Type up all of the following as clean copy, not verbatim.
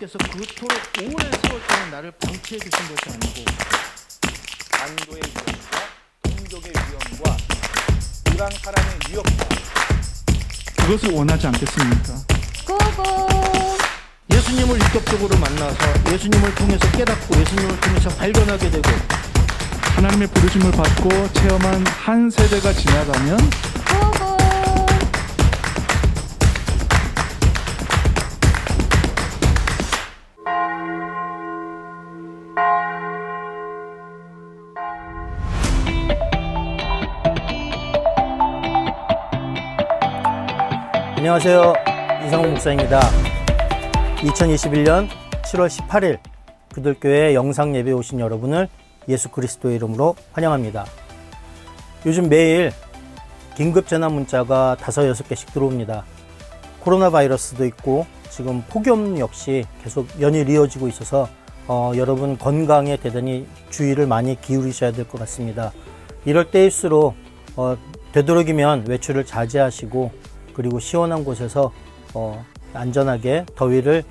하나님께서 그토록 오래 세웠던 나를 방치해 두신 것이 아니고 반도의 위험과 동족의 위험과 이방 사람의 유혹과 그것을 원하지 않겠습니까? 고고! 예수님을 인격적으로 만나서 예수님을 통해서 깨닫고 예수님을 통해서 발견하게 되고 하나님의 부르심을 받고 체험한 한 세대가 지나가면 고고! 안녕하세요. 이상훈 목사입니다. 2021년 7월 18일 그들교회 영상 예배 오신 여러분을 예수 그리스도의 이름으로 환영합니다. 요즘 매일 긴급 전화 문자가 5, 6개씩 들어옵니다. 코로나 바이러스도 있고 지금 폭염 역시 계속 연일 이어지고 있어서 여러분 건강에 대단히 주의를 많이 기울이셔야 될 것 같습니다. 이럴 때일수록 되도록이면 외출을 자제하시고 그리고 시원한 곳에서 안전하게 더위를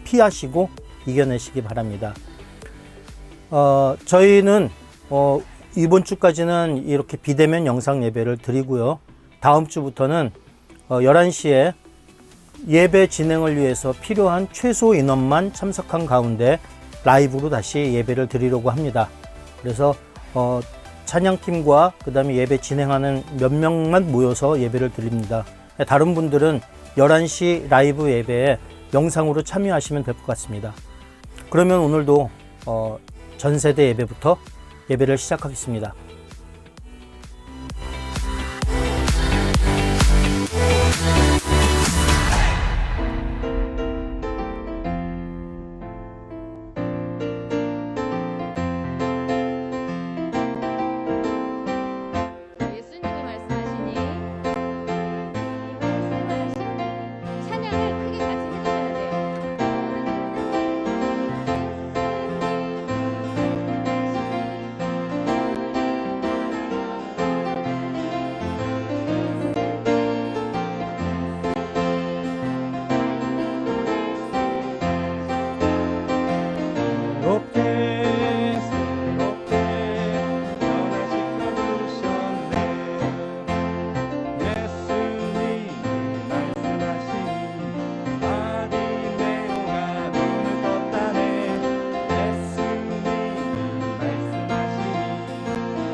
피하시고 이겨내시기 바랍니다. 저희는 이번 주까지는 이렇게 비대면 영상 예배를 드리고요. 다음 주부터는 11시에 예배 진행을 위해서 필요한 최소 인원만 참석한 가운데 라이브로 다시 예배를 드리려고 합니다. 그래서 찬양팀과 그 다음에 예배 진행하는 몇 명만 모여서 예배를 드립니다. 다른 분들은 11시 라이브 예배에 영상으로 참여하시면 될 것 같습니다. 그러면 오늘도 전세대 예배부터 예배를 시작하겠습니다. 예수님이 말씀하시니 찬양을 크게 같이 해주셔야 돼요. 새롭게 변화시켜 주셨네. 예수님이 말씀하시니 바디메오가 눈을 떴다네. 예수님이 말씀하시니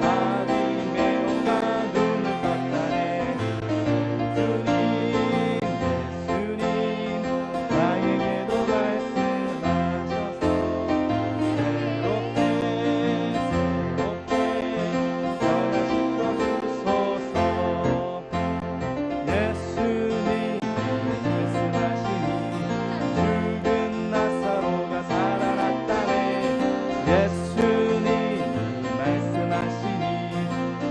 바디메오가 눈을 떴다네. 예수님 나에게도 말씀하셔서 새롭게 변화시켜 주소서. 예수님 말씀하시니 죽은 나사로가 살아났다네. 예수님 말씀하시니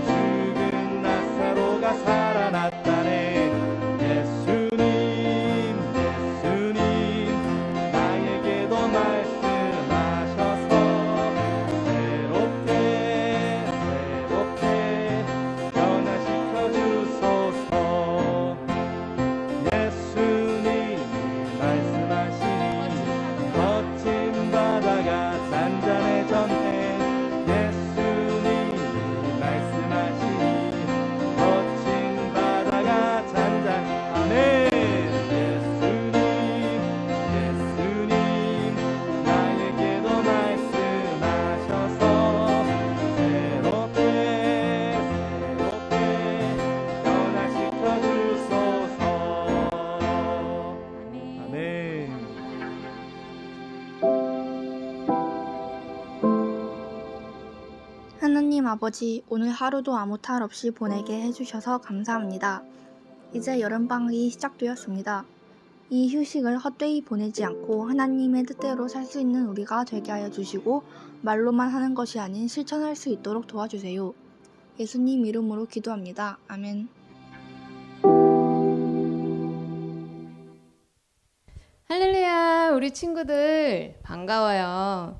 죽은 나사로가 살아났다네. 예수님 나에게도 말씀하셔서 새롭게 변화시켜 주소서. 예수님 말씀하시니 거친 바다가 잔잔해졌네. 예수님 말씀하시니 거친 바다가 잔잔하네. 예수님 나에게도 말씀하셔서 새롭게 변화시켜 주소서. 아멘. 하나님 아버지, 오늘 하루도 아무 탈 없이 보내게 해주셔서 감사합니다. 이제 여름방학이 시작되었습니다. 이 휴식을 헛되이 보내지 않고 하나님의 뜻대로 살 수 있는 우리가 되게 하여 주시고 말로만 하는 것이 아닌 실천할 수 있도록 도와주세요. 예수님 이름으로 기도합니다. 아멘. 할렐루야, 우리 친구들 반가워요.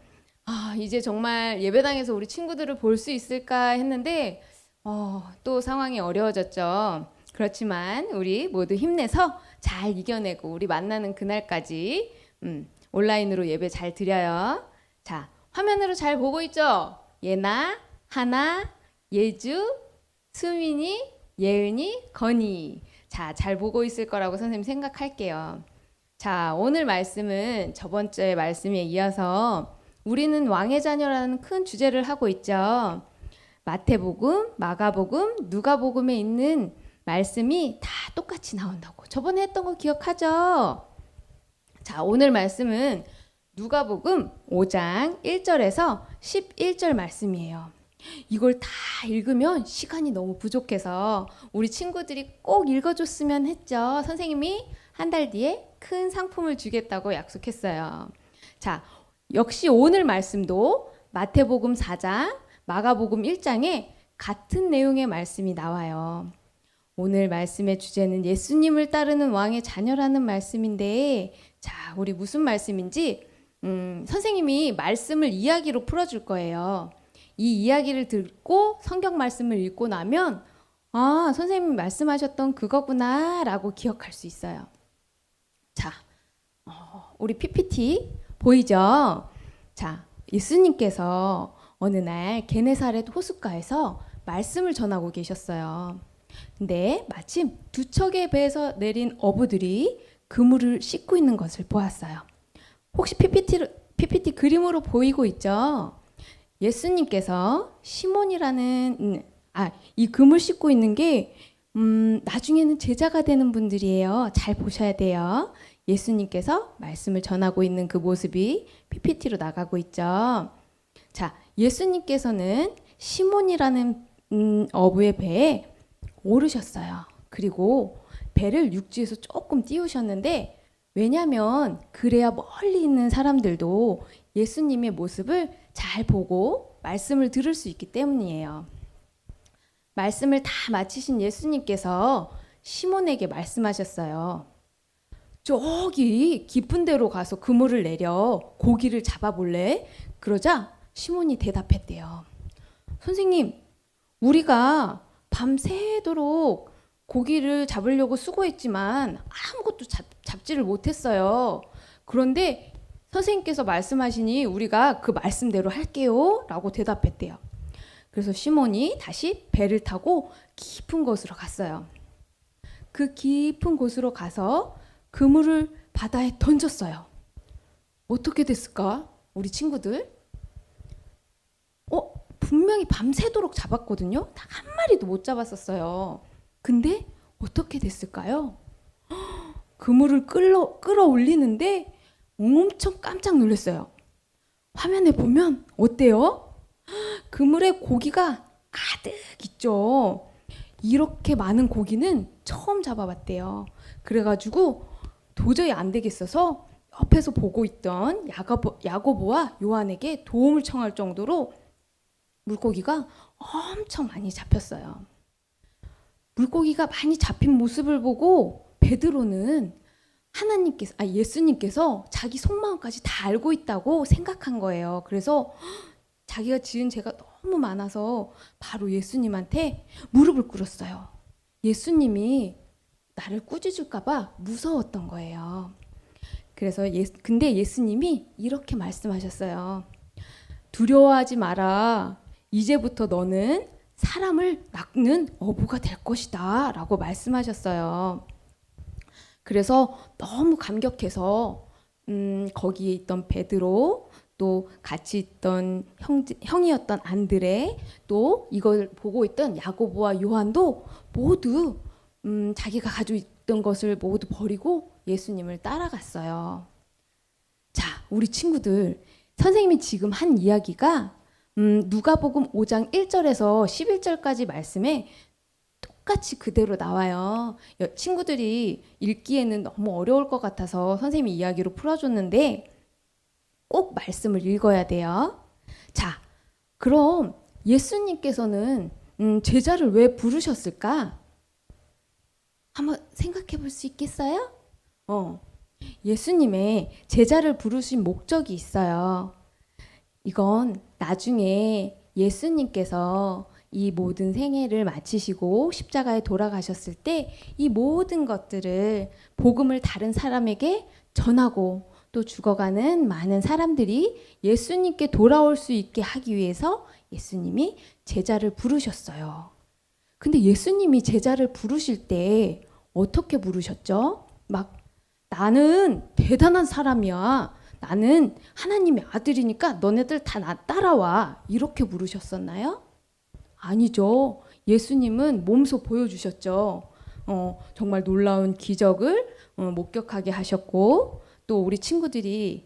이제 정말 예배당에서 우리 친구들을 볼 수 있을까 했는데 또 상황이 어려워졌죠. 그렇지만 우리 모두 힘내서 잘 이겨내고 우리 만나는 그날까지 온라인으로 예배 잘 드려요. 자, 화면으로 잘 보고 있죠? 예나, 하나, 예주, 수민이, 예은이, 건이. 자, 잘 보고 있을 거라고 선생님 생각할게요. 자, 오늘 말씀은 저번 주의 말씀에 이어서 우리는 왕의 자녀라는 큰 주제를 하고 있죠. 마태복음, 마가복음, 누가복음에 있는 말씀이 다 똑같이 나온다고. 저번에 했던 거 기억하죠? 자, 오늘 말씀은 누가복음 5장 1절에서 11절 말씀이에요. 이걸 다 읽으면 시간이 너무 부족해서 우리 친구들이 꼭 읽어줬으면 했죠. 선생님이 한 달 뒤에 큰 상품을 주겠다고 약속했어요. 자, 역시 오늘 말씀도 마태복음 4장, 마가복음 1장에 같은 내용의 말씀이 나와요. 오늘 말씀의 주제는 예수님을 따르는 왕의 자녀라는 말씀인데, 자, 우리 무슨 말씀인지 선생님이 말씀을 이야기로 풀어줄 거예요. 이 이야기를 듣고 성경 말씀을 읽고 나면 아, 선생님이 말씀하셨던 그거구나 라고 기억할 수 있어요. 자, 우리 PPT 보이죠? 자, 예수님께서 어느 날 게네사렛 호숫가에서 말씀을 전하고 계셨어요. 근데 마침 두 척의 배에서 내린 어부들이 그물을 씻고 있는 것을 보았어요. 혹시 PPT 그림으로 보이고 있죠? 예수님께서 시몬이라는 이 그물 씻고 있는 게 나중에는 제자가 되는 분들이에요. 잘 보셔야 돼요. 예수님께서 말씀을 전하고 있는 그 모습이 PPT로 나가고 있죠. 자, 예수님께서는 시몬이라는 어부의 배에 오르셨어요. 그리고 배를 육지에서 조금 띄우셨는데 왜냐하면 그래야 멀리 있는 사람들도 예수님의 모습을 잘 보고 말씀을 들을 수 있기 때문이에요. 말씀을 다 마치신 예수님께서 시몬에게 말씀하셨어요. 저기 깊은 데로 가서 그물을 내려 고기를 잡아볼래? 그러자 시몬이 대답했대요. 선생님, 우리가 밤새도록 고기를 잡으려고 수고했지만 아무것도 잡지를 못했어요. 그런데 선생님께서 말씀하시니 우리가 그 말씀대로 할게요 라고 대답했대요. 그래서 시몬이 다시 배를 타고 깊은 곳으로 갔어요. 그 깊은 곳으로 가서 그물을 바다에 던졌어요. 어떻게 됐을까? 우리 친구들? 분명히 밤새도록 잡았거든요. 딱 한 마리도 못 잡았었어요. 근데 어떻게 됐을까요? 그물을 끌어올리는데 엄청 깜짝 놀랐어요. 화면에 보면 어때요? 그물에 고기가 가득 있죠. 이렇게 많은 고기는 처음 잡아봤대요. 그래가지고 도저히 안 되겠어서 옆에서 보고 있던 야고보와 요한에게 도움을 청할 정도로 물고기가 엄청 많이 잡혔어요. 물고기가 많이 잡힌 모습을 보고 베드로는 예수님께서 자기 속마음까지 다 알고 있다고 생각한 거예요. 그래서 자기가 지은 죄가 너무 많아서 바로 예수님한테 무릎을 꿇었어요. 예수님이 나를 꾸짖을까 봐 무서웠던 거예요. 그래서 근데 예수님이 이렇게 말씀하셨어요. 두려워하지 마라. 이제부터 너는 사람을 낚는 어부가 될 것이다 라고 말씀하셨어요. 그래서 너무 감격해서 거기에 있던 베드로, 또 같이 있던 형이었던 안드레, 또 이걸 보고 있던 야고보와 요한도 모두 자기가 가지고 있던 것을 모두 버리고 예수님을 따라갔어요. 자, 우리 친구들, 선생님이 지금 한 이야기가 누가복음 5장 1절에서 11절까지 말씀에 똑같이 그대로 나와요. 친구들이 읽기에는 너무 어려울 것 같아서 선생님이 이야기로 풀어줬는데 꼭 말씀을 읽어야 돼요. 자, 그럼 예수님께서는 제자를 왜 부르셨을까? 한번 생각해 볼 수 있겠어요? 예수님의 제자를 부르신 목적이 있어요. 이건 나중에 예수님께서 이 모든 생애를 마치시고 십자가에 돌아가셨을 때 이 모든 것들을 복음을 다른 사람에게 전하고 또 죽어가는 많은 사람들이 예수님께 돌아올 수 있게 하기 위해서 예수님이 제자를 부르셨어요. 근데 예수님이 제자를 부르실 때 어떻게 부르셨죠? 막 나는 대단한 사람이야. 나는 하나님의 아들이니까 너네들 다 나 따라와. 이렇게 부르셨었나요? 아니죠. 예수님은 몸소 보여주셨죠. 정말 놀라운 기적을 목격하게 하셨고 또 우리 제자들이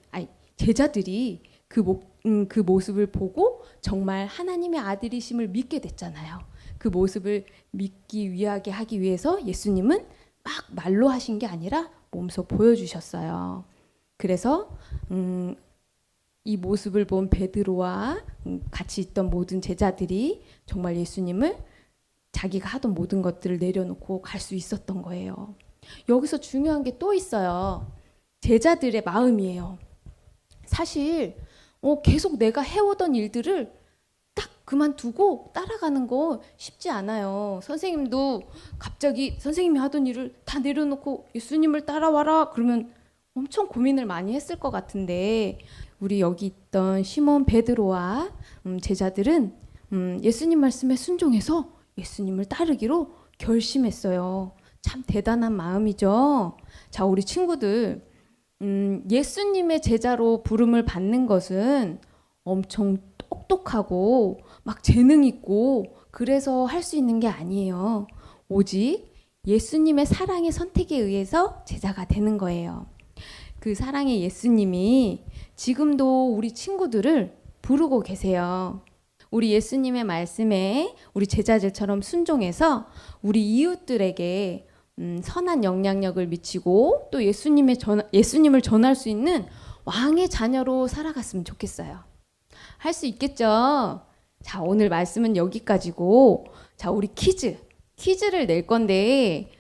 그 모습을 보고 정말 하나님의 아들이심을 믿게 됐잖아요. 그 모습을 믿기 위하게 하기 위해서 예수님은 막 말로 하신 게 아니라 몸소 보여주셨어요. 그래서 이 모습을 본 베드로와 같이 있던 모든 제자들이 정말 예수님을 자기가 하던 모든 것들을 내려놓고 갈 수 있었던 거예요. 여기서 중요한 게 또 있어요. 제자들의 마음이에요. 사실 계속 내가 해오던 일들을 딱 그만두고 따라가는 거 쉽지 않아요. 선생님도 갑자기 선생님이 하던 일을 다 내려놓고 예수님을 따라와라 그러면 엄청 고민을 많이 했을 것 같은데 우리 여기 있던 시몬 베드로와 제자들은 예수님 말씀에 순종해서 예수님을 따르기로 결심했어요. 참 대단한 마음이죠. 자, 우리 친구들 예수님의 제자로 부름을 받는 것은 엄청 똑똑하고 막 재능 있고 그래서 할 수 있는 게 아니에요. 오직 예수님의 사랑의 선택에 의해서 제자가 되는 거예요. 그 사랑의 예수님이 지금도 우리 친구들을 부르고 계세요. 우리 예수님의 말씀에 우리 제자들처럼 순종해서 우리 이웃들에게 선한 영향력을 미치고 또 예수님을 전할 수 있는 왕의 자녀로 살아갔으면 좋겠어요. 할 수 있겠죠? 자, 오늘 말씀은 여기까지고 자, 우리 퀴즈를 낼 건데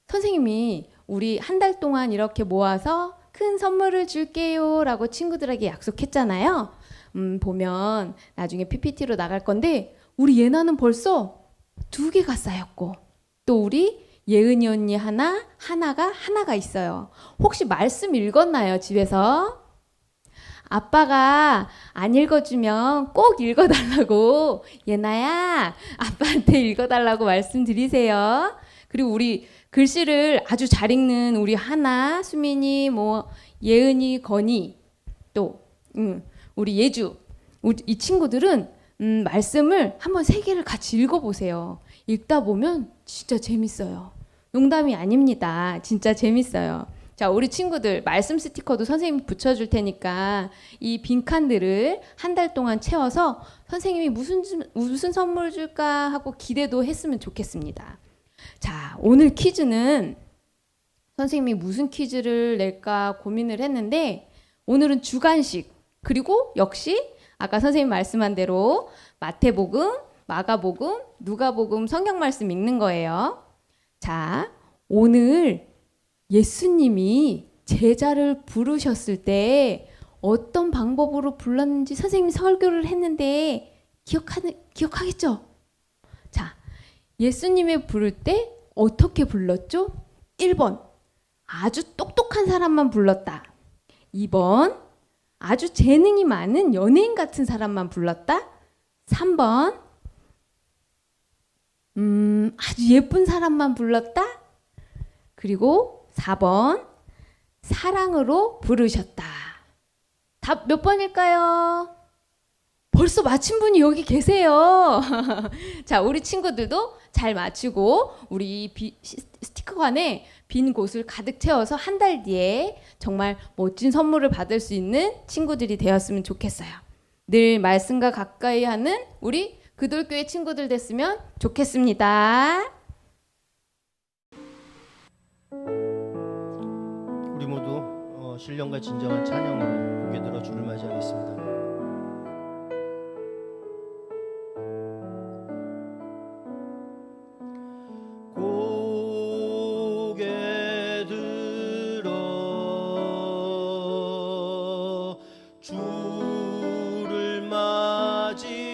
선생님이 우리 한 달 동안 이렇게 모아서 큰 선물을 줄게요 라고 친구들에게 약속했잖아요. 보면 나중에 PPT로 나갈 건데 우리 예나는 벌써 2개가 쌓였고 또 우리 예은이 언니 하나가 있어요. 혹시 말씀 읽었나요, 집에서? 아빠가 안 읽어주면 꼭 읽어달라고 예나야 아빠한테 읽어달라고 말씀드리세요. 그리고 우리 글씨를 아주 잘 읽는 우리 하나, 수민이, 예은이, 건이 또 우리 예주 이 친구들은 말씀을 한번 3개를 같이 읽어보세요. 읽다 보면 진짜 재밌어요. 농담이 아닙니다. 진짜 재밌어요. 자, 우리 친구들 말씀 스티커도 선생님이 붙여줄 테니까 이 빈칸들을 한 달 동안 채워서 선생님이 무슨 선물 줄까 하고 기대도 했으면 좋겠습니다. 자, 오늘 퀴즈는 선생님이 무슨 퀴즈를 낼까 고민을 했는데 오늘은 주간식 그리고 역시 아까 선생님 말씀한 대로 마태복음, 마가복음, 누가복음 성경 말씀 읽는 거예요. 자, 오늘 예수님이 제자를 부르셨을 때 어떤 방법으로 불렀는지 선생님이 설교를 했는데 기억하겠죠? 자, 예수님이 부를 때 어떻게 불렀죠? 1번, 아주 똑똑한 사람만 불렀다. 2번, 아주 재능이 많은 연예인 같은 사람만 불렀다. 3번, 아주 예쁜 사람만 불렀다. 그리고 4번, 사랑으로 부르셨다. 답 몇 번일까요? 벌써 맞힌 분이 여기 계세요. 자, 우리 친구들도 잘 맞추고 우리 스티커관에 빈 곳을 가득 채워서 한 달 뒤에 정말 멋진 선물을 받을 수 있는 친구들이 되었으면 좋겠어요. 늘 말씀과 가까이 하는 우리 그돌교회 친구들 됐으면 좋겠습니다. 우리 모두 신령과 진정한 찬양으로 고개 들어 주를 맞이하겠습니다. 고개 들어 주를 맞이해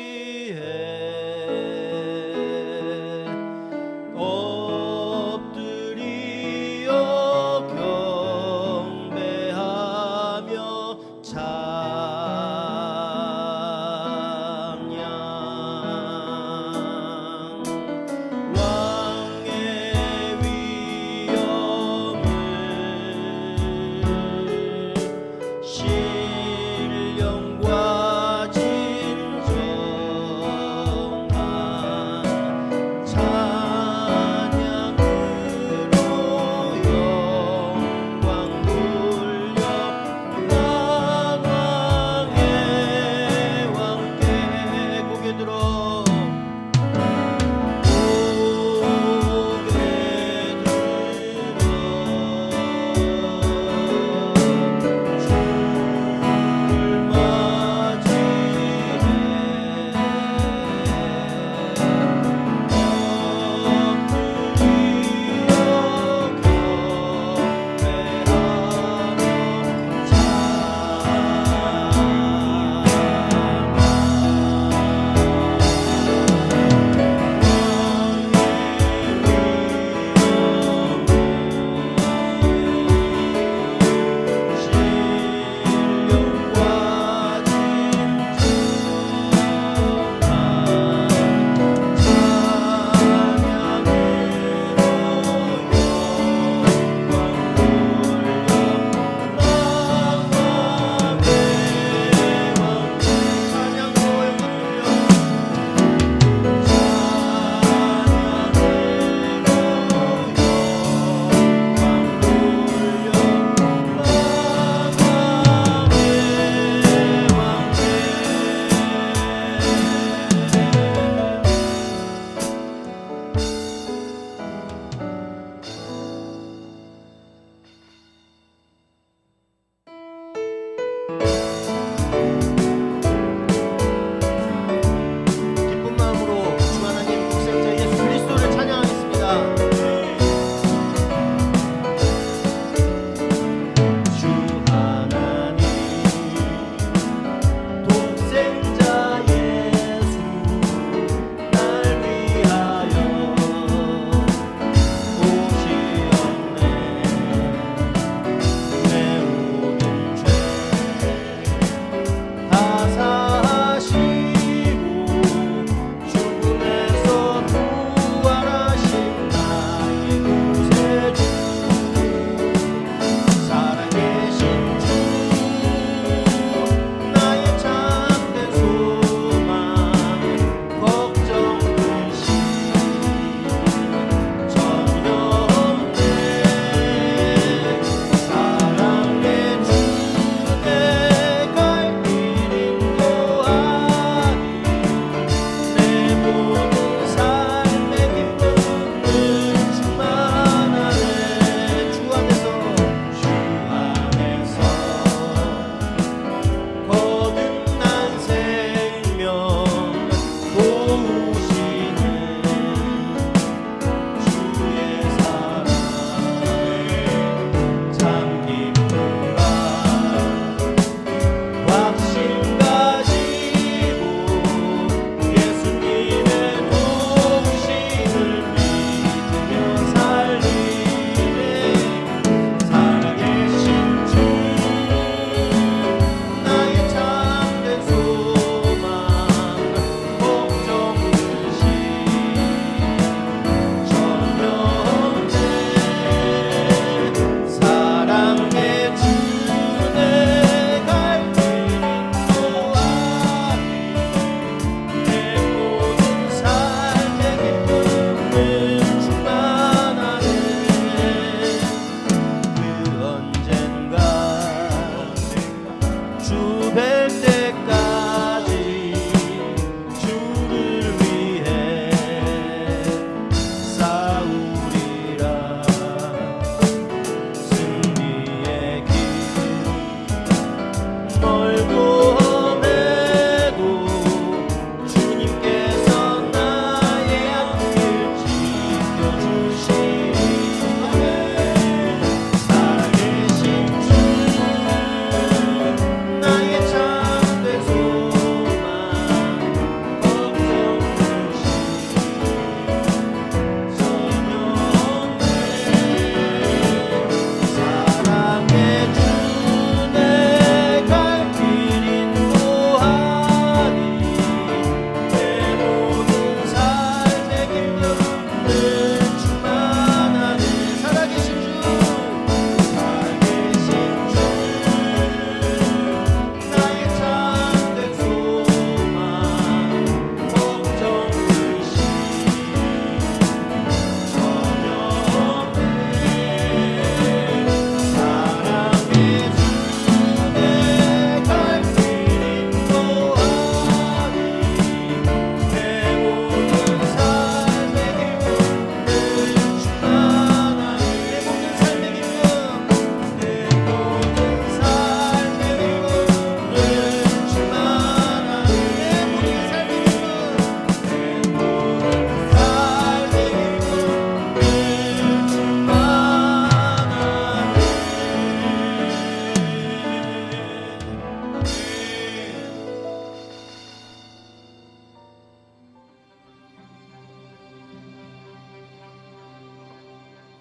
엎드리어 경배하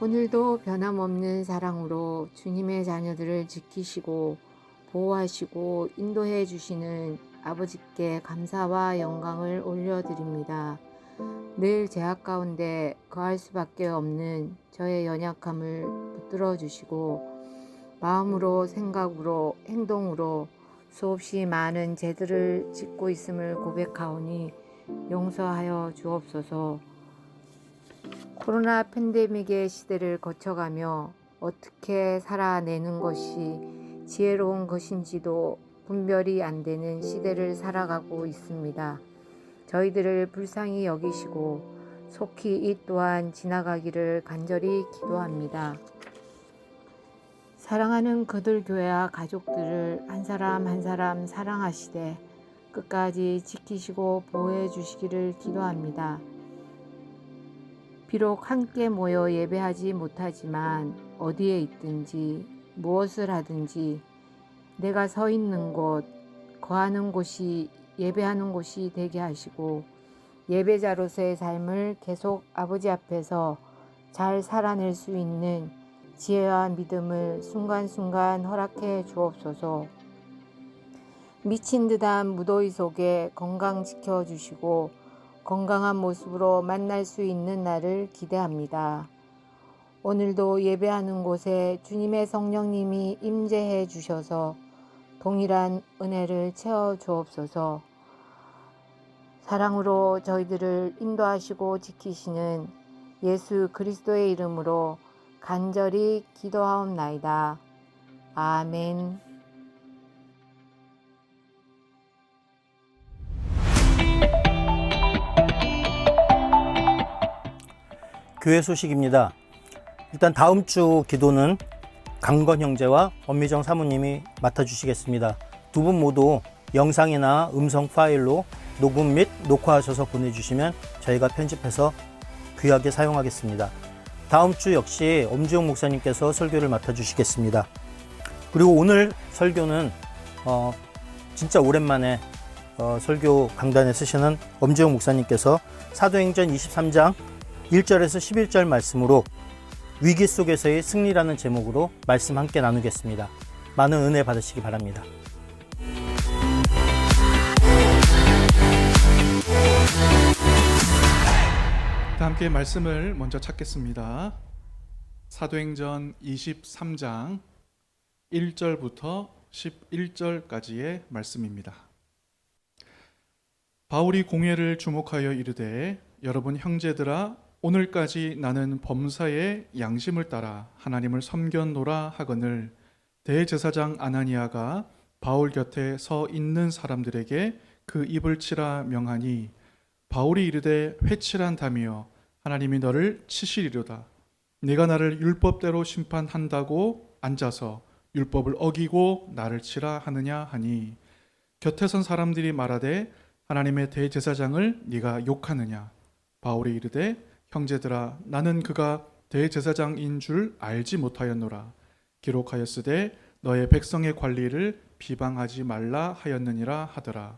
오늘도 변함없는 사랑으로 주님의 자녀들을 지키시고 보호하시고 인도해 주시는 아버지께 감사와 영광을 올려드립니다. 늘 제약 가운데 거할 수밖에 없는 저의 연약함을 붙들어 주시고 마음으로 생각으로 행동으로 수없이 많은 죄들을 짓고 있음을 고백하오니 용서하여 주옵소서. 코로나 팬데믹의 시대를 거쳐가며 어떻게 살아내는 것이 지혜로운 것인지도 분별이 안 되는 시대를 살아가고 있습니다. 저희들을 불쌍히 여기시고 속히 이 또한 지나가기를 간절히 기도합니다. 사랑하는 거들교회와 가족들을 한 사람 한 사람 사랑하시되 끝까지 지키시고 보호해 주시기를 기도합니다. 비록 함께 모여 예배하지 못하지만 어디에 있든지 무엇을 하든지 내가 서 있는 곳, 거하는 곳이 예배하는 곳이 되게 하시고 예배자로서의 삶을 계속 아버지 앞에서 잘 살아낼 수 있는 지혜와 믿음을 순간순간 허락해 주옵소서. 미친 듯한 무더위 속에 건강 지켜주시고 건강한 모습으로 만날 수 있는 날을 기대합니다. 오늘도 예배하는 곳에 주님의 성령님이 임재해 주셔서 동일한 은혜를 채워 주옵소서. 사랑으로 저희들을 인도하시고 지키시는 예수 그리스도의 이름으로 간절히 기도하옵나이다. 아멘. 교회 소식입니다. 일단 다음 주 기도는 강건 형제와 엄미정 사모님이 맡아주시겠습니다. 두 분 모두 영상이나 음성 파일로 녹음 및 녹화하셔서 보내주시면 저희가 편집해서 귀하게 사용하겠습니다. 다음 주 역시 엄지용 목사님께서 설교를 맡아주시겠습니다. 그리고 오늘 설교는 진짜 오랜만에 설교 강단에 쓰시는 엄지용 목사님께서 사도행전 23장 1절에서 11절 말씀으로 위기 속에서의 승리라는 제목으로 말씀 함께 나누겠습니다. 많은 은혜 받으시기 바랍니다. 함께 말씀을 먼저 찾겠습니다. 사도행전 23장 1절부터 11절까지의 말씀입니다. 바울이 공회를 주목하여 이르되 여러분 형제들아 오늘까지 나는 범사의 양심을 따라 하나님을 섬겼노라 하거늘 대제사장 아나니아가 바울 곁에 서 있는 사람들에게 그 입을 치라 명하니 바울이 이르되 회칠한 담이여 하나님이 너를 치시리로다. 네가 나를 율법대로 심판한다고 앉아서 율법을 어기고 나를 치라 하느냐 하니 곁에 선 사람들이 말하되 하나님의 대제사장을 네가 욕하느냐. 바울이 이르되 형제들아 나는 그가 대제사장인 줄 알지 못하였노라. 기록하였으되 너의 백성의 관리를 비방하지 말라 하였느니라 하더라.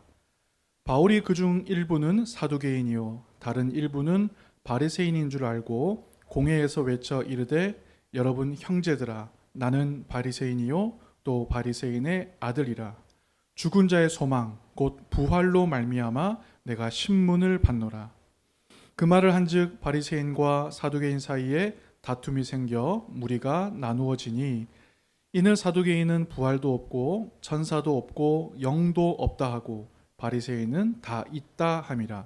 바울이 그중 일부는 사두개인이요 다른 일부는 바리새인인 줄 알고 공회에서 외쳐 이르되 여러분 형제들아 나는 바리새인이요 또 바리새인의 아들이라. 죽은 자의 소망 곧 부활로 말미암아 내가 신문을 받노라. 그 말을 한즉 바리새인과 사두개인 사이에 다툼이 생겨 무리가 나누어지니 이는 사두개인은 부활도 없고 천사도 없고 영도 없다 하고 바리새인은 다 있다 함이라.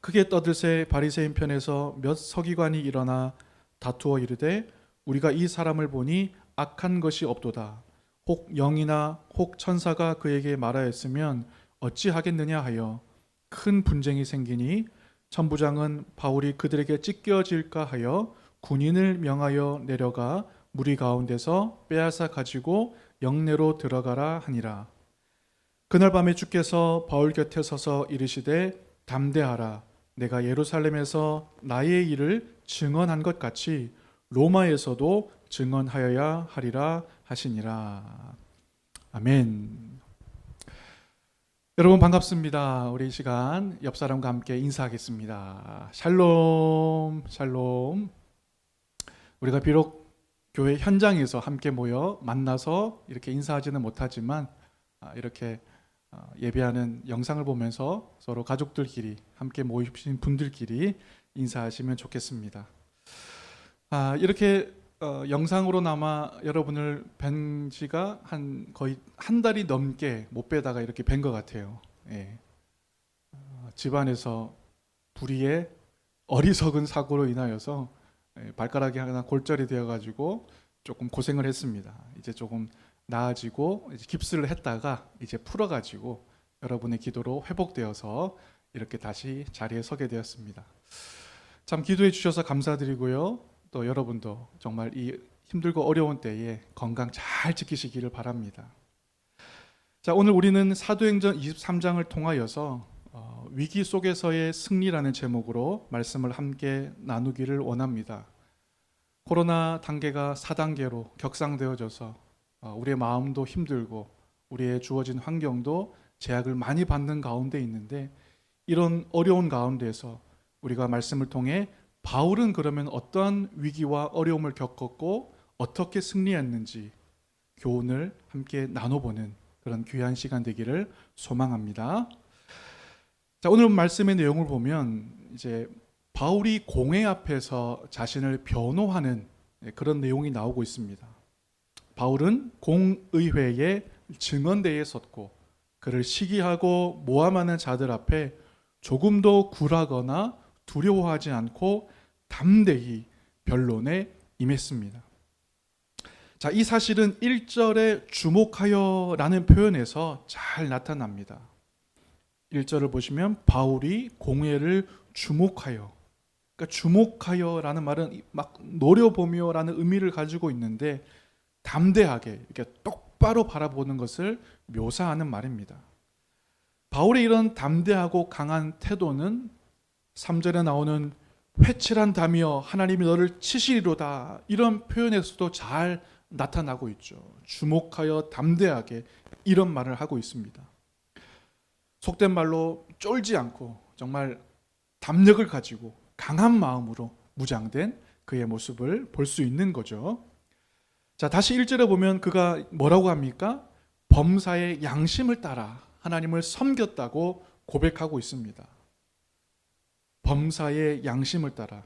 크게 떠들새 바리새인 편에서 몇 서기관이 일어나 다투어 이르되 우리가 이 사람을 보니 악한 것이 없도다. 혹 영이나 혹 천사가 그에게 말하였으면 어찌하겠느냐 하여 큰 분쟁이 생기니 천부장은 바울이 그들에게 찢겨질까 하여 군인을 명하여 내려가 무리 가운데서 빼앗아 가지고 영내로 들어가라 하니라. 그날 밤에 주께서 바울 곁에 서서 이르시되 담대하라. 내가 예루살렘에서 나의 일을 증언한 것 같이 로마에서도 증언하여야 하리라 하시니라. 아멘. 여러분 반갑습니다. 우리 이 시간 옆 사람과 함께 인사하겠습니다. 샬롬 샬롬. 우리가 비록 교회 현장에서 함께 모여 만나서 이렇게 인사하지는 못하지만 이렇게 예배하는 영상을 보면서 서로 가족들끼리 함께 모이신 분들끼리 인사하시면 좋겠습니다. 이렇게 영상으로나마 여러분을 뵌 지가 거의 한 달이 넘게 못 뵈다가 이렇게 뵌 것 같아요. 예. 집안에서 불의의 어리석은 사고로 인하여서 발가락이 하나 골절이 되어가지고 조금 고생을 했습니다. 이제 조금 나아지고 이제 깁스를 했다가 이제 풀어가지고 여러분의 기도로 회복되어서 이렇게 다시 자리에 서게 되었습니다. 참 기도해 주셔서 감사드리고요. 또 여러분도 정말 이 힘들고 어려운 때에 건강 잘 지키시기를 바랍니다. 자, 오늘 우리는 사도행전 23장을 통하여서 위기 속에서의 승리라는 제목으로 말씀을 함께 나누기를 원합니다. 코로나 단계가 4단계로 격상되어져서 우리의 마음도 힘들고 우리의 주어진 환경도 제약을 많이 받는 가운데 있는데, 이런 어려운 가운데서 우리가 말씀을 통해 바울은 그러면 어떠한 위기와 어려움을 겪었고 어떻게 승리했는지 교훈을 함께 나눠보는 그런 귀한 시간 되기를 소망합니다. 자, 오늘 말씀의 내용을 보면 이제 바울이 공회 앞에서 자신을 변호하는 그런 내용이 나오고 있습니다. 바울은 공의회의 증언대에 섰고 그를 시기하고 모함하는 자들 앞에 조금도 굴하거나 두려워하지 않고 담대히 변론에 임했습니다. 자, 이 사실은 1절에 주목하여라는 표현에서 잘 나타납니다. 1절을 보시면 바울이 공회를 주목하여, 그러니까 주목하여라는 말은 막 노려보며라는 의미를 가지고 있는데 담대하게 이렇게 똑바로 바라보는 것을 묘사하는 말입니다. 바울의 이런 담대하고 강한 태도는 3절에 나오는 회칠한다며 하나님이 너를 치시리로다 이런 표현에서도 잘 나타나고 있죠. 주목하여 담대하게 이런 말을 하고 있습니다. 속된 말로 쫄지 않고 정말 담력을 가지고 강한 마음으로 무장된 그의 모습을 볼 수 있는 거죠. 자, 다시 1절에 보면 그가 뭐라고 합니까? 범사의 양심을 따라 하나님을 섬겼다고 고백하고 있습니다. 범사의 양심을 따라,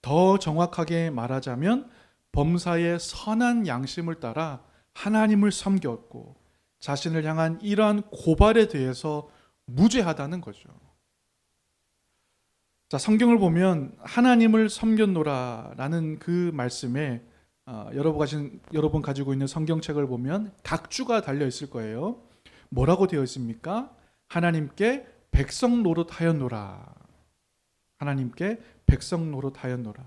더 정확하게 말하자면 범사의 선한 양심을 따라 하나님을 섬겼고 자신을 향한 이러한 고발에 대해서 무죄하다는 거죠. 자, 성경을 보면 하나님을 섬겼노라라는 그 말씀에 여러분 가지고 있는 성경책을 보면 각주가 달려 있을 거예요. 뭐라고 되어 있습니까? 하나님께 백성 노릇하였노라. 하나님께 백성 노릇하였노라.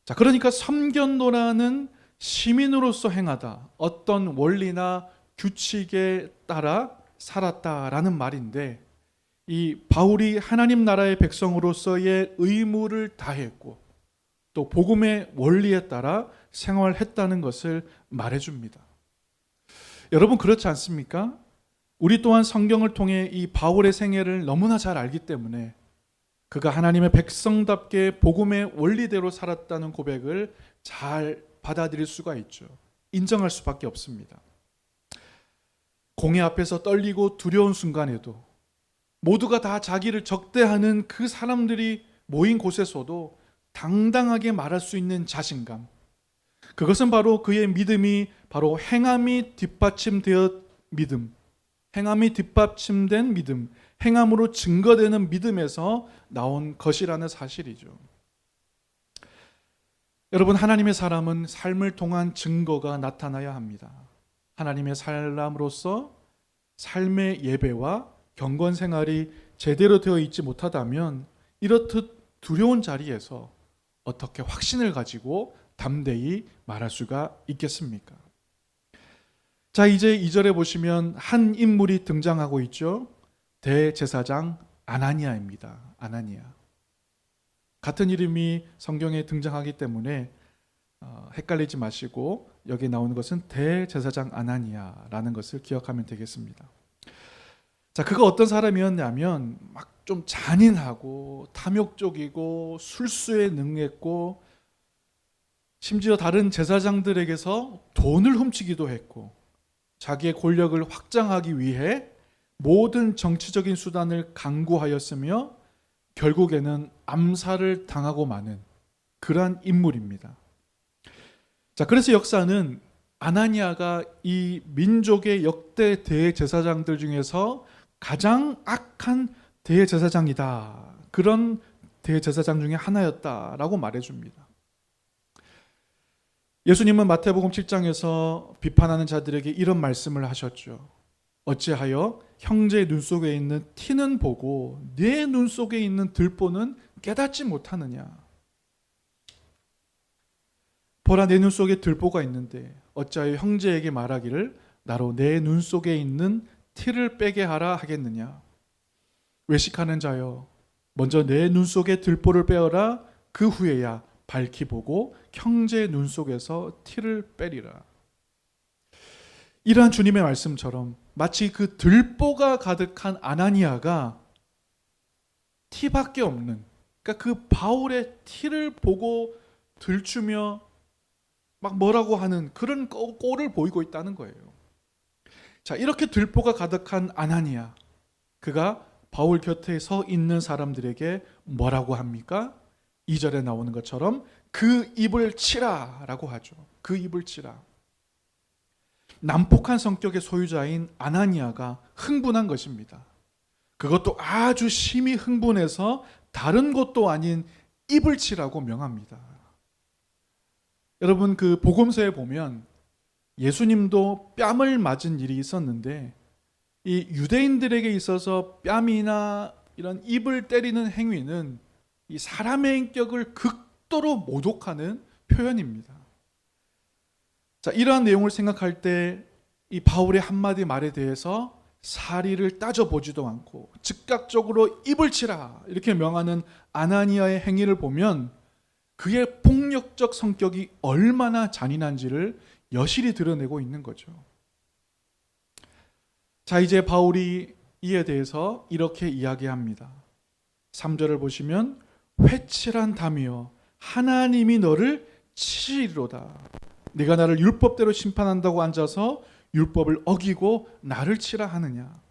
자, 그러니까 섬겼노라는 시민으로서 행하다, 어떤 원리나 규칙에 따라 살았다라는 말인데, 이 바울이 하나님 나라의 백성으로서의 의무를 다했고 또 복음의 원리에 따라 생활했다는 것을 말해줍니다. 여러분 그렇지 않습니까? 우리 또한 성경을 통해 이 바울의 생애를 너무나 잘 알기 때문에 그가 하나님의 백성답게 복음의 원리대로 살았다는 고백을 잘 받아들일 수가 있죠. 인정할 수밖에 없습니다. 공회 앞에서 떨리고 두려운 순간에도 모두가 다 자기를 적대하는 그 사람들이 모인 곳에서도 당당하게 말할 수 있는 자신감, 그것은 바로 그의 믿음이 바로 행함이 뒷받침된 믿음, 행함으로 증거되는 믿음에서 나온 것이라는 사실이죠. 여러분, 하나님의 사람은 삶을 통한 증거가 나타나야 합니다. 하나님의 사람으로서 삶의 예배와 경건 생활이 제대로 되어 있지 못하다면 이렇듯 두려운 자리에서 어떻게 확신을 가지고 담대히 말할 수가 있겠습니까? 자, 이제 2절에 보시면 한 인물이 등장하고 있죠. 대제사장 아나니아입니다. 아나니아. 같은 이름이 성경에 등장하기 때문에 헷갈리지 마시고 여기 나오는 것은 대제사장 아나니아라는 것을 기억하면 되겠습니다. 자, 그가 어떤 사람이었냐면 막 좀 잔인하고 탐욕적이고 술수에 능했고 심지어 다른 제사장들에게서 돈을 훔치기도 했고 자기의 권력을 확장하기 위해 모든 정치적인 수단을 강구하였으며 결국에는 암살을 당하고 마는 그러한 인물입니다. 자, 그래서 역사는 아나니아가 이 민족의 역대 대제사장들 중에서 가장 악한 대제사장이다. 그런 대제사장 중에 하나였다라고 말해줍니다. 예수님은 마태복음 7장에서 비판하는 자들에게 이런 말씀을 하셨죠. 어찌하여 형제의 눈 속에 있는 티는 보고 내 눈 속에 있는 들보는 깨닫지 못하느냐. 보라, 내 눈 속에 들보가 있는데 어찌하여 형제에게 말하기를 나로 내 눈 속에 있는 티를 빼게 하라 하겠느냐. 외식하는 자여, 먼저 내 눈 속에 들보를 빼어라. 그 후에야 밝히 보고 형제의 눈 속에서 티를 빼리라. 이러한 주님의 말씀처럼 마치 그 들보가 가득한 아나니아가 티밖에 없는, 그러니까 그 바울의 티를 보고 들추며 막 뭐라고 하는 그런 꼴을 보이고 있다는 거예요. 자, 이렇게 들보가 가득한 아나니아, 그가 바울 곁에 서 있는 사람들에게 뭐라고 합니까? 2절에 나오는 것처럼 그 입을 치라 라고 하죠. 그 입을 치라. 난폭한 성격의 소유자인 아나니아가 흥분한 것입니다. 그것도 아주 심히 흥분해서 다른 것도 아닌 입을 치라고 명합니다. 여러분, 그 복음서에 보면 예수님도 뺨을 맞은 일이 있었는데 이 유대인들에게 있어서 뺨이나 이런 입을 때리는 행위는 이 사람의 인격을 극도로 모독하는 표현입니다. 자, 이러한 내용을 생각할 때 이 바울의 한마디 말에 대해서 사리를 따져보지도 않고 즉각적으로 입을 치라 이렇게 명하는 아나니아의 행위를 보면 그의 폭력적 성격이 얼마나 잔인한지를 여실히 드러내고 있는 거죠. 자, 이제 바울이 이에 대해서 이렇게 이야기합니다. 3절을 보시면 회칠한 담이여 하나님이 너를 치리로다. 네가 나를 율법대로 심판한다고 앉아서 율법을 어기고 나를 치라 하느냐.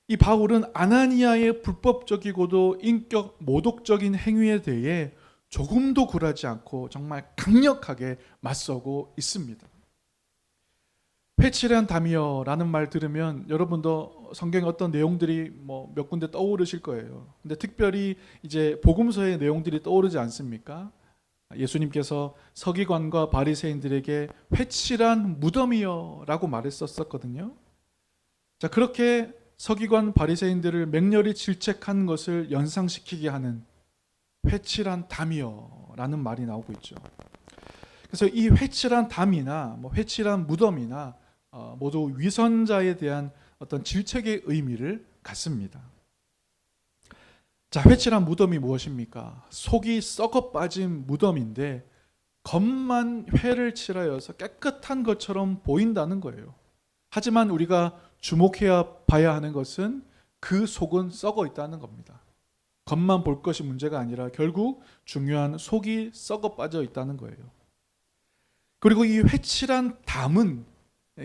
이 바울은 아나니아의 불법적이고도 인격 모독적인 행위에 대해 조금도 굴하지 않고 정말 강력하게 맞서고 있습니다. 회칠한 담이여라는 말 들으면 여러분도 성경의 어떤 내용들이 몇 군데 떠오르실 거예요. 근데 특별히 이제 복음서의 내용들이 떠오르지 않습니까? 예수님께서 서기관과 바리새인들에게 회칠한 무덤이여라고 말했었거든요. 자, 그렇게 서기관 바리새인들을 맹렬히 질책한 것을 연상시키게 하는 회칠한 담이여라는 말이 나오고 있죠. 그래서 이 회칠한 담이나 회칠한 무덤이나 모두 위선자에 대한 어떤 질책의 의미를 갖습니다. 자, 회칠한 무덤이 무엇입니까? 속이 썩어 빠진 무덤인데 겉만 회를 칠하여서 깨끗한 것처럼 보인다는 거예요. 하지만 우리가 주목해야 봐야 하는 것은 그 속은 썩어 있다는 겁니다. 겉만 볼 것이 문제가 아니라 결국 중요한 속이 썩어 빠져 있다는 거예요. 그리고 이 회칠한 담은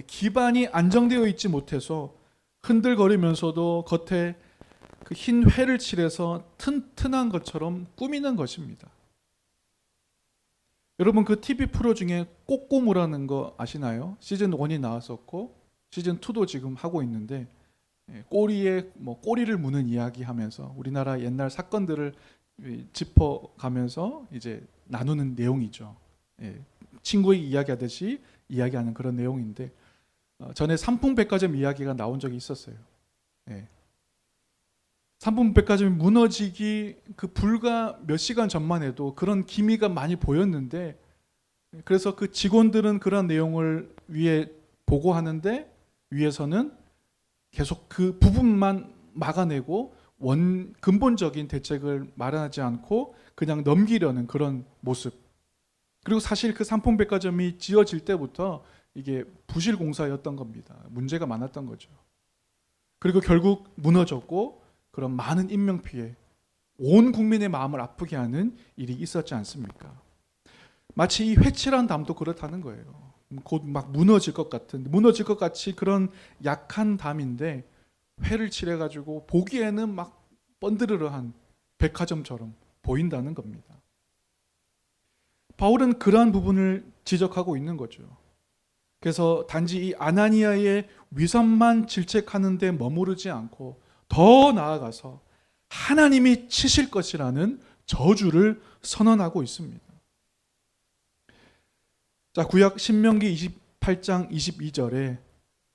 기반이 안정되어 있지 못해서 흔들거리면서도 겉에 그 흰 회를 칠해서 튼튼한 것처럼 꾸미는 것입니다. 여러분, 그 TV 프로 중에 꼬꼬무라는 거 아시나요? 시즌 1이 나왔었고 시즌 2도 지금 하고 있는데 꼬리에 꼬리를 무는 이야기 하면서 우리나라 옛날 사건들을 짚어가면서 이제 나누는 내용이죠. 친구의 이야기하듯이 이야기하는 그런 내용인데 전에 삼풍백화점 이야기가 나온 적이 있었어요. 삼풍백화점이 무너지기 그 불과 몇 시간 전만 해도 그런 기미가 많이 보였는데 그래서 그 직원들은 그런 내용을 위에 보고하는데 위에서는 계속 그 부분만 막아내고 근본적인 대책을 마련하지 않고 그냥 넘기려는 그런 모습. 그리고 사실 그 삼풍백화점이 지어질 때부터 이게 부실 공사였던 겁니다. 문제가 많았던 거죠. 그리고 결국 무너졌고 그런 많은 인명피해, 온 국민의 마음을 아프게 하는 일이 있었지 않습니까? 마치 이 회칠한 담도 그렇다는 거예요. 곧 막 무너질 것 같은, 무너질 것 같이 그런 약한 담인데 회를 칠해가지고 보기에는 막 번드르르한 백화점처럼 보인다는 겁니다. 바울은 그러한 부분을 지적하고 있는 거죠. 그래서 단지 이 아나니아의 위선만 질책하는 데 머무르지 않고 더 나아가서 하나님이 치실 것이라는 저주를 선언하고 있습니다. 자, 구약 신명기 28장 22절에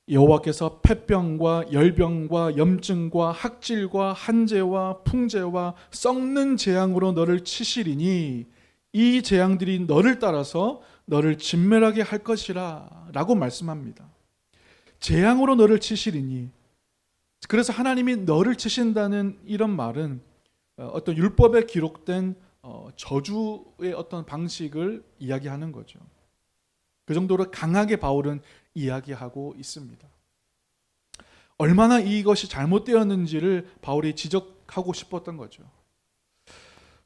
여호와께서 폐병과 열병과 염증과 학질과 한재와 풍재와 썩는 재앙으로 너를 치시리니 이 재앙들이 너를 따라서 너를 진멸하게 할 것이라 라고 말씀합니다. 재앙으로 너를 치시리니, 그래서 하나님이 너를 치신다는 이런 말은 어떤 율법에 기록된 저주의 어떤 방식을 이야기하는 거죠. 그 정도로 강하게 바울은 이야기하고 있습니다. 얼마나 이것이 잘못되었는지를 바울이 지적하고 싶었던 거죠.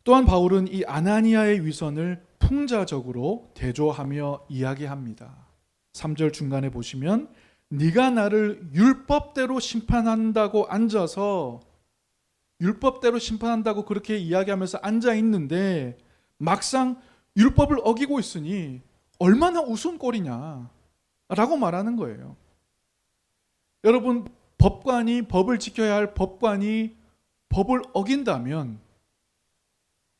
또한 바울은 이 아나니아의 위선을 풍자적으로 대조하며 이야기합니다. 3절 중간에 보시면 네가 나를 율법대로 심판한다고 앉아서, 율법대로 심판한다고 그렇게 이야기하면서 앉아 있는데 막상 율법을 어기고 있으니 얼마나 우스운 꼴이냐 라고 말하는 거예요. 여러분, 법을 지켜야 할 법관이 법을 어긴다면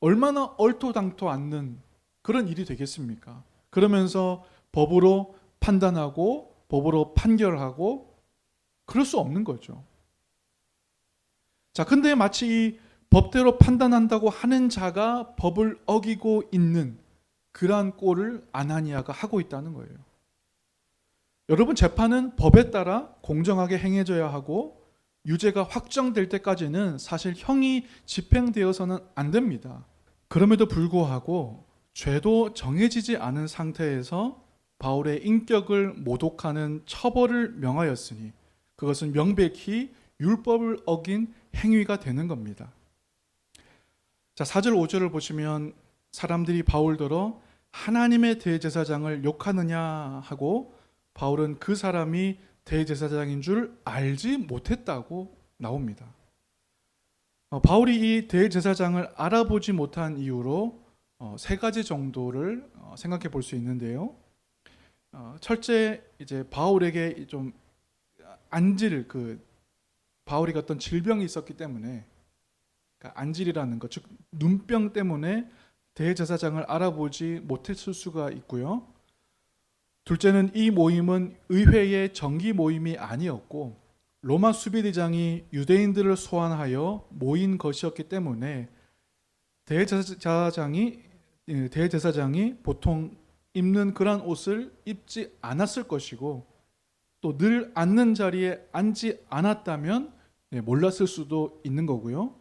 얼마나 얼토당토 않는 그런 일이 되겠습니까? 그러면서 법으로 판단하고 법으로 판결하고 그럴 수 없는 거죠. 자, 근데 마치 이 법대로 판단한다고 하는 자가 법을 어기고 있는 그러한 꼴을 아나니아가 하고 있다는 거예요. 여러분, 재판은 법에 따라 공정하게 행해져야 하고 유죄가 확정될 때까지는 사실 형이 집행되어서는 안 됩니다. 그럼에도 불구하고 죄도 정해지지 않은 상태에서 바울의 인격을 모독하는 처벌을 명하였으니 그것은 명백히 율법을 어긴 행위가 되는 겁니다. 자, 4절 5절을 보시면 사람들이 바울더러 하나님의 대제사장을 욕하느냐 하고 바울은 그 사람이 대제사장인 줄 알지 못했다고 나옵니다. 바울이 이 대제사장을 알아보지 못한 이유로 세 가지 정도를 생각해 볼 수 있는데요. 첫째, 이제 바울에게 좀 바울이 어떤 질병이 있었기 때문에, 그러니까 안질이라는 것, 즉 눈병 때문에 대제사장을 알아보지 못했을 수가 있고요. 둘째는 이 모임은 의회의 정기 모임이 아니었고 로마 수비대장이 유대인들을 소환하여 모인 것이었기 때문에 대제사장이 보통 입는 그런 옷을 입지 않았을 것이고 또 늘 앉는 자리에 앉지 않았다면 몰랐을 수도 있는 거고요.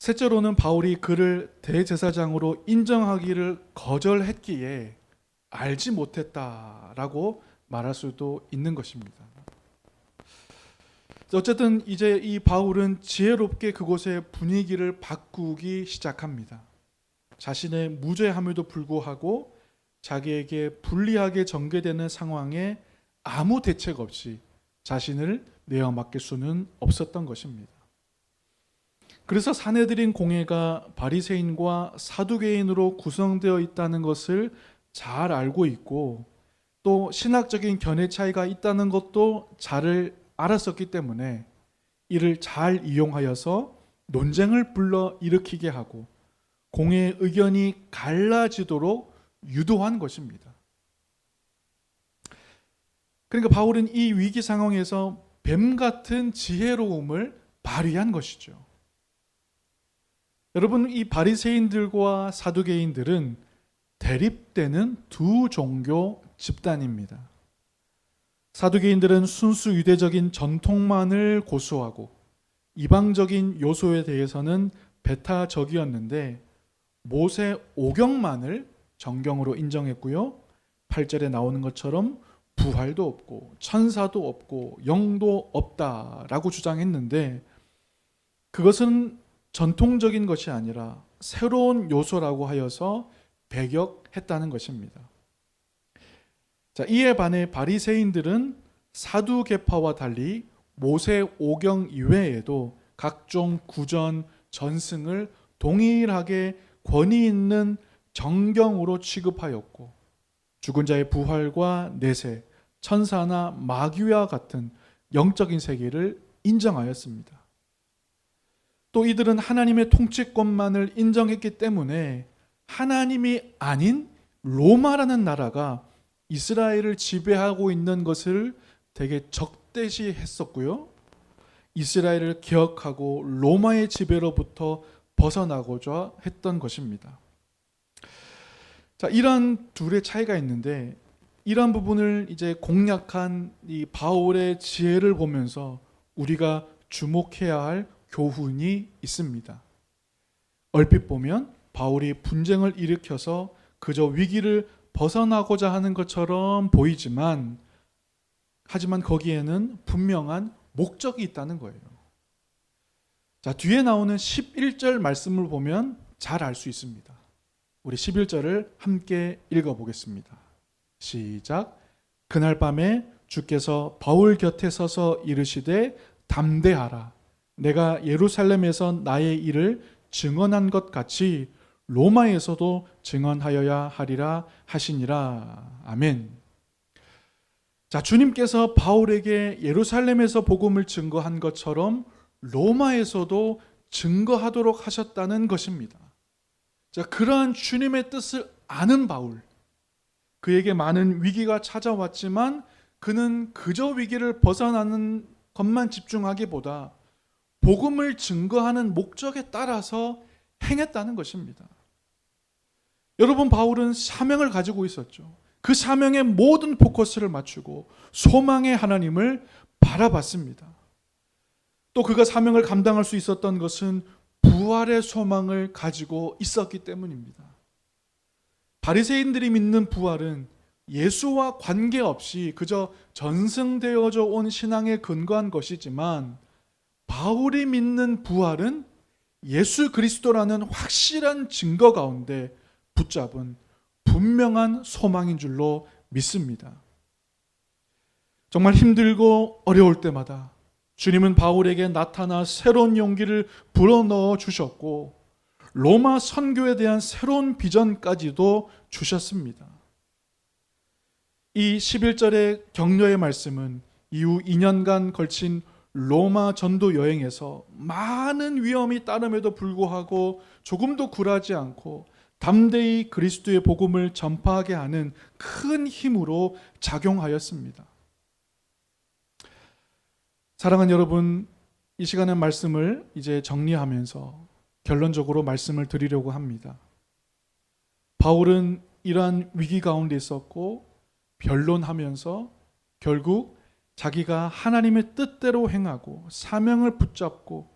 셋째로는 바울이 그를 대제사장으로 인정하기를 거절했기에 알지 못했다라고 말할 수도 있는 것입니다. 어쨌든 이제 이 바울은 지혜롭게 그곳의 분위기를 바꾸기 시작합니다. 자신의 무죄함에도 불구하고 자기에게 불리하게 전개되는 상황에 아무 대책 없이 자신을 내어 맡길 수는 없었던 것입니다. 그래서 사내들인 공회가 바리새인과 사두개인으로 구성되어 있다는 것을 잘 알고 있고 또 신학적인 견해 차이가 있다는 것도 잘 알았었기 때문에 이를 잘 이용하여서 논쟁을 불러 일으키게 하고 공회의 의견이 갈라지도록 유도한 것입니다. 그러니까 바울은 이 위기 상황에서 뱀 같은 지혜로움을 발휘한 것이죠. 여러분, 이 바리새인들과 사두개인들은 대립되는 두 종교 집단입니다. 사두개인들은 순수 유대적인 전통만을 고수하고 이방적인 요소에 대해서는 배타적이었는데 모세 오경만을 정경으로 인정했고요. 8절에 나오는 것처럼 부활도 없고 천사도 없고 영도 없다라고 주장했는데 그것은 전통적인 것이 아니라 새로운 요소라고 하여서 배격했다는 것입니다. 자, 이에 반해 바리새인들은 사두개파와 달리 모세 오경 이외에도 각종 구전, 전승을 동일하게 권위 있는 정경으로 취급하였고 죽은 자의 부활과 내세, 천사나 마귀와 같은 영적인 세계를 인정하였습니다. 또 이들은 하나님의 통치권만을 인정했기 때문에 하나님이 아닌 로마라는 나라가 이스라엘을 지배하고 있는 것을 되게 적대시했었고요. 이스라엘을 개혁하고 로마의 지배로부터 벗어나고자 했던 것입니다. 자, 이런 둘의 차이가 있는데 이런 부분을 이제 공략한 이 바울의 지혜를 보면서 우리가 주목해야 할 교훈이 있습니다. 얼핏 보면 바울이 분쟁을 일으켜서 그저 위기를 벗어나고자 하는 것처럼 보이지만 하지만 거기에는 분명한 목적이 있다는 거예요. 자, 뒤에 나오는 11절 말씀을 보면 잘 알 수 있습니다. 우리 11절을 함께 읽어보겠습니다. 시작. 그날 밤에 주께서 바울 곁에 서서 이르시되 담대하라. 내가 예루살렘에서 나의 일을 증언한 것 같이 로마에서도 증언하여야 하리라 하시니라. 아멘. 자, 주님께서 바울에게 예루살렘에서 복음을 증거한 것처럼 로마에서도 증거하도록 하셨다는 것입니다. 자, 그러한 주님의 뜻을 아는 바울, 그에게 많은 위기가 찾아왔지만 그는 그저 위기를 벗어나는 것만 집중하기보다 복음을 증거하는 목적에 따라서 행했다는 것입니다. 여러분, 바울은 사명을 가지고 있었죠. 그 사명의 모든 포커스를 맞추고 소망의 하나님을 바라봤습니다. 또 그가 사명을 감당할 수 있었던 것은 부활의 소망을 가지고 있었기 때문입니다. 바리새인들이 믿는 부활은 예수와 관계없이 그저 전승되어져 온 신앙에 근거한 것이지만 바울이 믿는 부활은 예수 그리스도라는 확실한 증거 가운데 붙잡은 분명한 소망인 줄로 믿습니다. 정말 힘들고 어려울 때마다 주님은 바울에게 나타나 새로운 용기를 불어넣어 주셨고 로마 선교에 대한 새로운 비전까지도 주셨습니다. 이 11절의 격려의 말씀은 이후 2년간 걸친 로마 전도 여행에서 많은 위험이 따름에도 불구하고 조금도 굴하지 않고 담대히 그리스도의 복음을 전파하게 하는 큰 힘으로 작용하였습니다. 사랑하는 여러분, 이 시간의 말씀을 이제 정리하면서 결론적으로 말씀을 드리려고 합니다. 바울은 이러한 위기 가운데 있었고 변론하면서 결국 자기가 하나님의 뜻대로 행하고 사명을 붙잡고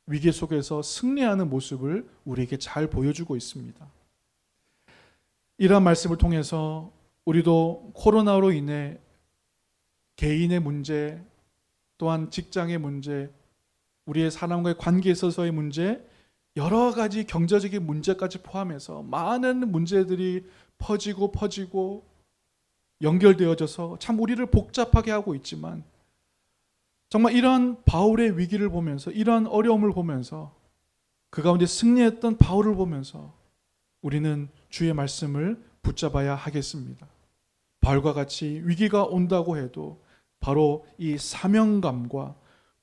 위기 속에서 승리하는 모습을 우리에게 잘 보여주고 있습니다. 이러한 말씀을 통해서 우리도 코로나로 인해 개인의 문제, 또한 직장의 문제, 우리의 사람과의 관계에 있어서의 문제, 여러 가지 경제적인 문제까지 포함해서 많은 문제들이 퍼지고 연결되어져서 참 우리를 복잡하게 하고 있지만 정말 이러한 바울의 위기를 보면서 이러한 어려움을 보면서 그 가운데 승리했던 바울을 보면서 우리는 주의 말씀을 붙잡아야 하겠습니다. 바울과 같이 위기가 온다고 해도 바로 이 사명감과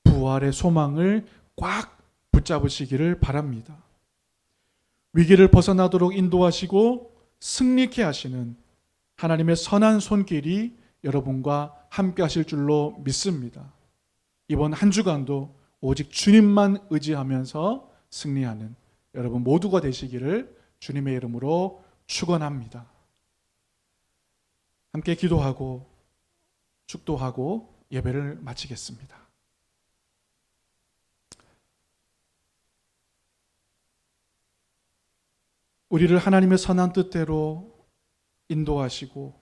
부활의 소망을 꽉 붙잡으시기를 바랍니다. 위기를 벗어나도록 인도하시고 승리케 하시는 하나님의 선한 손길이 여러분과 함께 하실 줄로 믿습니다. 이번 한 주간도 오직 주님만 의지하면서 승리하는 여러분 모두가 되시기를 주님의 이름으로 축원합니다. 함께 기도하고 축도하고 예배를 마치겠습니다. 우리를 하나님의 선한 뜻대로 인도하시고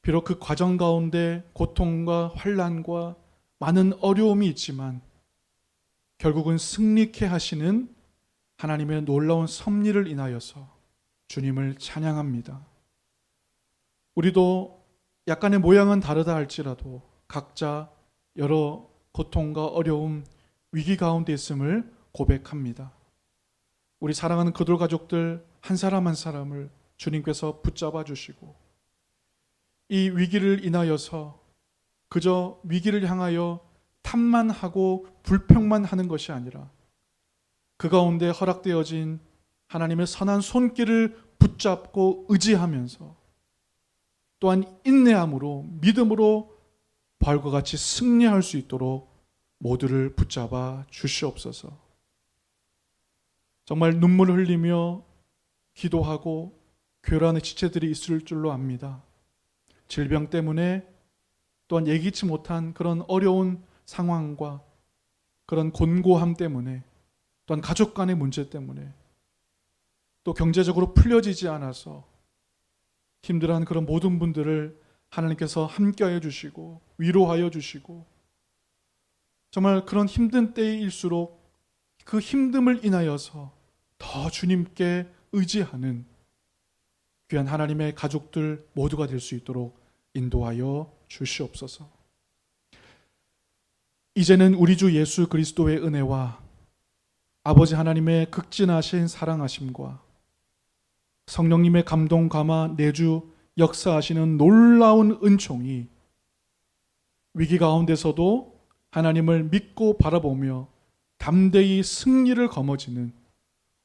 비록 그 과정 가운데 고통과 환난과 많은 어려움이 있지만 결국은 승리케 하시는 하나님의 놀라운 섭리를 인하여서 주님을 찬양합니다. 우리도 약간의 모양은 다르다 할지라도 각자 여러 고통과 어려움, 위기 가운데 있음을 고백합니다. 우리 사랑하는 그들 가족들 한 사람 한 사람을 주님께서 붙잡아 주시고 이 위기를 인하여서 그저 위기를 향하여 탓만 하고 불평만 하는 것이 아니라 그 가운데 허락되어진 하나님의 선한 손길을 붙잡고 의지하면서 또한 인내함으로 믿음으로 바울과 같이 승리할 수 있도록 모두를 붙잡아 주시옵소서. 정말 눈물을 흘리며 기도하고 교란의 지체들이 있을 줄로 압니다. 질병 때문에 또한 예기치 못한 그런 어려운 상황과 그런 곤고함 때문에 또한 가족 간의 문제 때문에 또 경제적으로 풀려지지 않아서 힘들어하는 그런 모든 분들을 하나님께서 함께하여 주시고 위로하여 주시고 정말 그런 힘든 때일수록 그 힘듦을 인하여서 더 주님께 의지하는 귀한 하나님의 가족들 모두가 될 수 있도록 인도하여 주시옵소서. 이제는 우리 주 예수 그리스도의 은혜와 아버지 하나님의 극진하신 사랑하심과 성령님의 감동 감화 내주 역사하시는 놀라운 은총이 위기 가운데서도 하나님을 믿고 바라보며 담대히 승리를 거머쥐는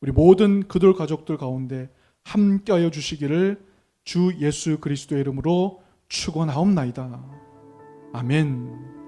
우리 모든 그들 가족들 가운데 함께하여 주시기를 주 예수 그리스도의 이름으로 축원하옵나이다. 아멘.